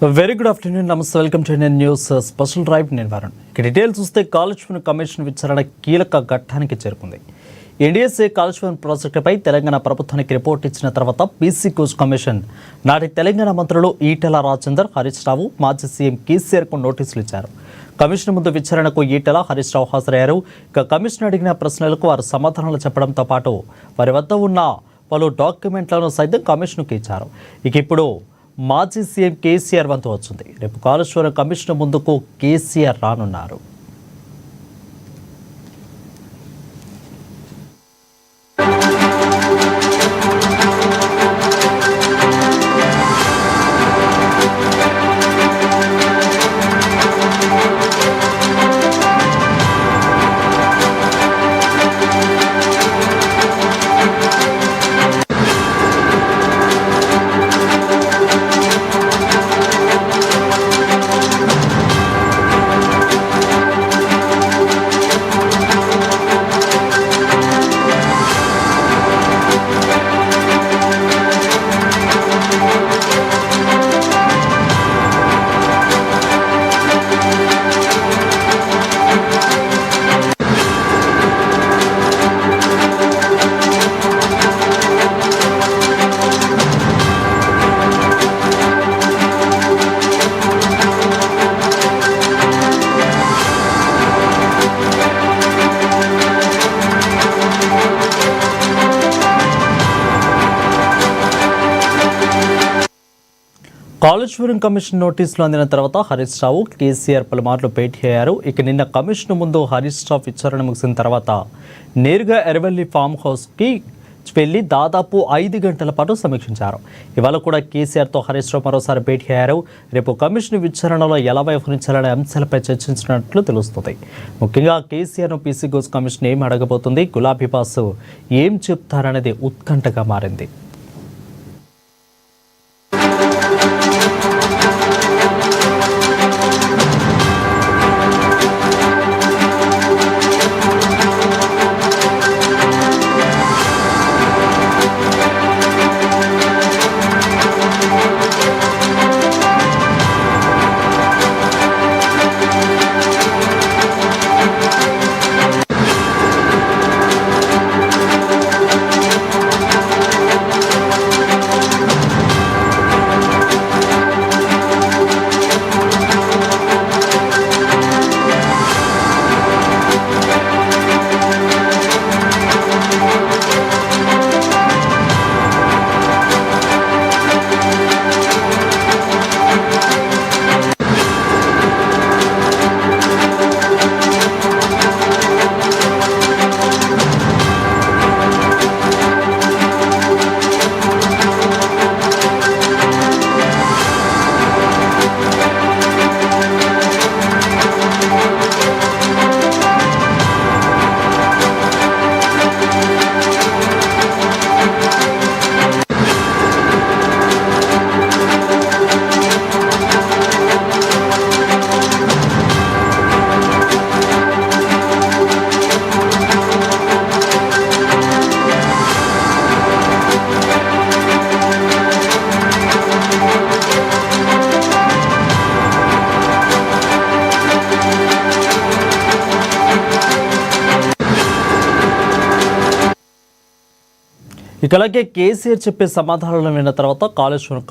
Very good afternoon, నమస్తే, welcome to Indian news special drive. నేను వరుణ్. ఇక డీటెయిల్స్ చూస్తే కాళేశ్వరం కమిషన్ విచారణ కీలక ఘట్టానికి చేరుకుంది. ఎన్డీఎస్ఏ కాళేశ్వరం ప్రాజెక్టుపై తెలంగాణ ప్రభుత్వానికి రిపోర్ట్ ఇచ్చిన తర్వాత పీసీ కోచ్ కమిషన్ నాటి తెలంగాణ మంత్రులు ఈటెల రాజేందర్, హరీష్ రావు, మాజీ సీఎం కేసీఆర్కు నోటీసులు ఇచ్చారు. కమిషన్ ముందు విచారణకు ఈటెల, హరీష్ రావు హాజరయ్యారు. ఇక కమిషన్ అడిగిన ప్రశ్నలకు వారు సమాధానాలు చెప్పడంతో పాటు వారి వద్ద ఉన్న పలు డాక్యుమెంట్లను సైతం కమిషన్కు ఇచ్చారు. ఇక ఇప్పుడు మాజీ సీఎం కేసీఆర్ వంతు వచ్చింది. రేపు కాళేశ్వరం కమిషన్ ముందుకు కేసీఆర్ రానున్నారు. కాళేశ్వరం కమిషన్ నోటీసులు అందిన తర్వాత హరీష్ రావు, కేసీఆర్ పలుమార్లు భేటీ అయ్యారు. ఇక నిన్న కమిషన్ ముందు హరీష్ రావు విచారణ ముగిసిన తర్వాత నేరుగా ఎర్రవెల్లి ఫామ్ హౌస్కి వెళ్లి దాదాపు 5 గంటల పాటు సమీక్షించారు. ఇవాళ కూడా కేసీఆర్తో హరీష్ రావు మరోసారి భేటీ అయ్యారు. రేపు కమిషన్ విచారణలో ఎలా వ్యవహరించాలనే అంశాలపై చర్చించినట్లు తెలుస్తుంది. ముఖ్యంగా కేసీఆర్ను పీసీ కోచ్ కమిషన్ ఏం అడగబోతుంది, గులాబీ బాసు ఏం చెప్తారనేది ఉత్కంఠగా మారింది. ఇక అలాగే కేసీఆర్ చెప్పే సమాధానాలను విన్న తర్వాత కాళేశ్వరం